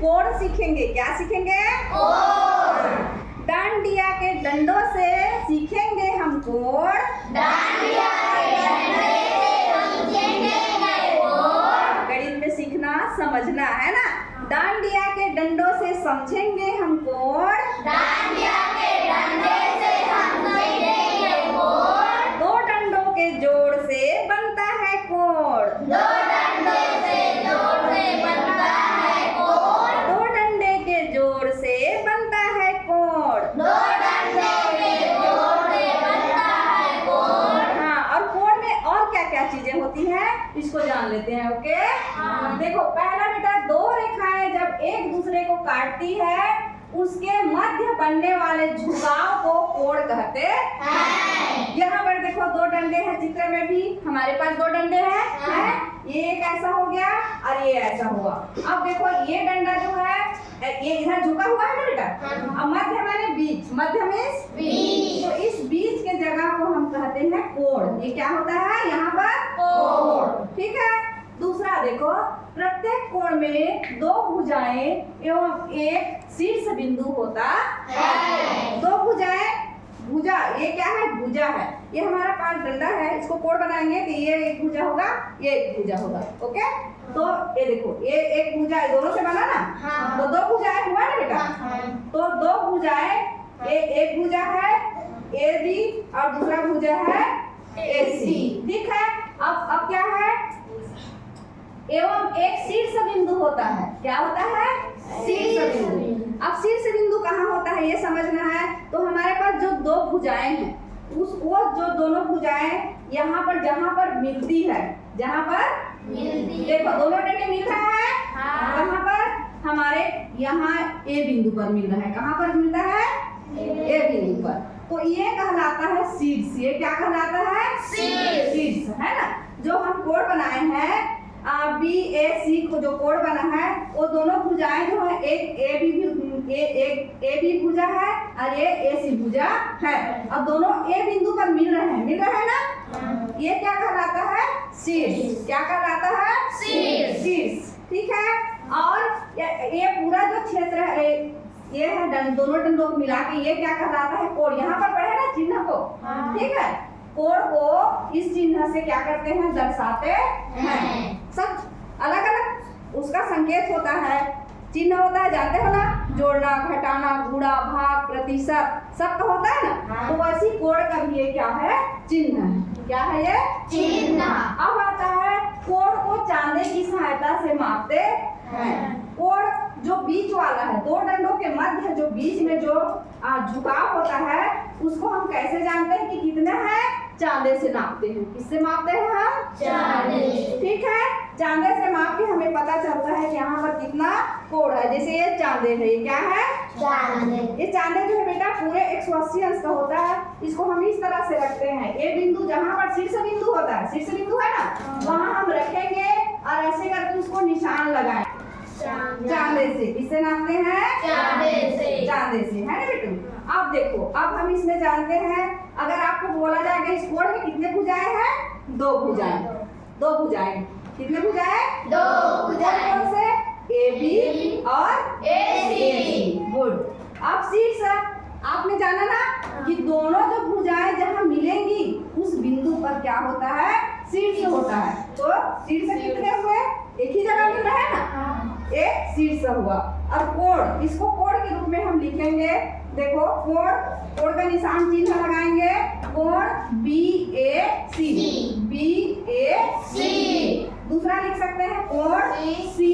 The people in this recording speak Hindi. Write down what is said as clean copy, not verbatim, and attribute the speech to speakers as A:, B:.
A: कोण सीखेंगे। क्या सीखेंगे? डांडिया के डंडों से सीखेंगे हम कोण।
B: डांडिया के डंडे से हम सीखेंगे कोण।
A: गणित में सीखना समझना है ना। डांडिया के डंडों से समझेंगे हम कोण।
B: डांडिया के डंडे से हम सीखेंगे कोण।
A: दो डंडों के जोड़ से बनता है कोण।
B: दो डंडे से जोड़ से बनता है कोण।
A: दो डंडे के जोड़ से बनता है कोण।
B: दो डंडे के जोड़ से बनता है कोण।
A: हाँ, और कोण में और क्या क्या चीजें होती हैं इसको जान लेते हैं। ओके, देखो पहला बेटा, दो रेखाएं जब एक दूसरे को काटती है उसके मध्य बनने वाले झुकाव को कोण कहते हैं। यहाँ पर देखो दो डंडे हैं, चित्र में भी हमारे पास दो डंडे हैं। ये एक ऐसा हो गया और ये ऐसा हुआ। अब देखो ये डंडा जो है ये इधर झुका हुआ है ना बेटा। अब मध्य माने बीच, मध्य में
B: बीच।
A: तो इस बीच के जगह को हम कहते हैं कोण। ये क्या होता है यहाँ पर?
B: कोण।
A: ठीक है। दूसरा देखो, प्रत्येक कोण में दो भुजाएं एवं एक शीर्ष बिंदु होता है। दो भुजाएं, भुजा ये क्या है? भुजा है। ये हमारा पास डंडा है, इसको कोण बनाएंगे तो ये एक भुजा होगा, ये एक भुजा होगा। ओके, तो ये देखो ये एक भुजा दोनों से बना ना। तो दो भुजाएं हुआ ना बेटा। तो दो भुजाएं, ये एक भुजा है ए बी और दूसरा भुजा है ए सी। ठीक है। अब क्या है? एवं एक शीर्ष बिंदु होता है। क्या होता है? शीर्ष बिंदु। अब शीर्ष बिंदु कहाँ होता है ये समझना है। तो हमारे पास जो दो भुजाएं हैं वो जो दोनों भुजाएं यहाँ पर जहाँ पर मिलती है, जहाँ पर देखो दोनों डंडे मिल रहा है। कहाँ पर? हमारे यहाँ ए बिंदु पर मिल रहा है। कहाँ पर मिलता है? ए बिंदु पर। तो ये कहलाता है शीर्ष। ये क्या कहलाता है? शीर्ष है ना। जो हम कोण बनाए हैं बी ए सी को जो कोण बना है वो दोनों भुजाएं जो है एक ए बी भुजा है और ये ए सी भुजा है। अब दोनों ए बिंदु पर मिल रहे हैं ना। ये क्या कहलाता है? शीर्ष। क्या कहलाता है? शीर्ष। ठीक है। और ये पूरा जो क्षेत्र है ये है दोनों डंडों को मिला के ये क्या कहलाता है? कोण। यहाँ पर पढ़े ना चिन्ह को। ठीक है। कोण को इस चिन्ह से क्या करते हैं? दर्शाते हैं। सब अलग अलग उसका संकेत होता है, चिन्ह होता है, जानते हो ना। जोड़ना, घटाना, गुणा, भाग, प्रतिशत सबका होता है ना। तो वैसी कोण का भी ये क्या है? चिन्ह है। क्या है ये?
B: चिन्ह।
A: अब आता है कोण को चांदे की सहायता से मापते हैं। कोण जो बीच वाला है, दो डंडों के मध्य जो बीच में जो झुकाव होता है उसको हम कैसे जानते हैं कि कितना है? चांदे से नापते हैं। किससे मापते हैं हम?
B: चांदे।
A: ठीक है। चांदे से माप के हमें पता चलता है कि यहाँ पर कितना कोण है। जैसे ये चांदे है, ये क्या है?
B: चांदे।
A: ये चांदे जो है बेटा पूरे 180 अंश का होता है। इसको हम इस तरह से रखते हैं। ये बिंदु जहाँ पर शीर्ष बिंदु होता है, शीर्ष बिंदु है ना, वहाँ हम रखेंगे और ऐसे करके उसको निशान लगाएं चांदे से। किससे नापते हैं?
B: चांदे से।
A: चांदे से, है ना बेटू। अब देखो, अब हम इसमें जानते हैं, अगर आपको बोला जाएगा इस कोण में कितने भुजाएं हैं? दो भुजाएं। दो भुजाएं। कितने भुजाएं?
B: दो भुजाएं।
A: कौन से? ए बी और
B: ए सी।
A: गुड। अब शीर्ष आपने जाना ना कि दोनों जो भुजाएं जहाँ मिलेंगी उस बिंदु पर क्या होता है? शीर्ष होता है। तो शीर्ष कितने हुए? एक ही जगह मिल रहा है ना, एक शीर्ष हुआ। और कोण, इसको कोण के रूप में हम लिखेंगे। देखो कोण, कोण का निशान चिन्ह लगाएंगे। कोण बी ए सी। बी ए सी। दूसरा लिख सकते हैं कोण सी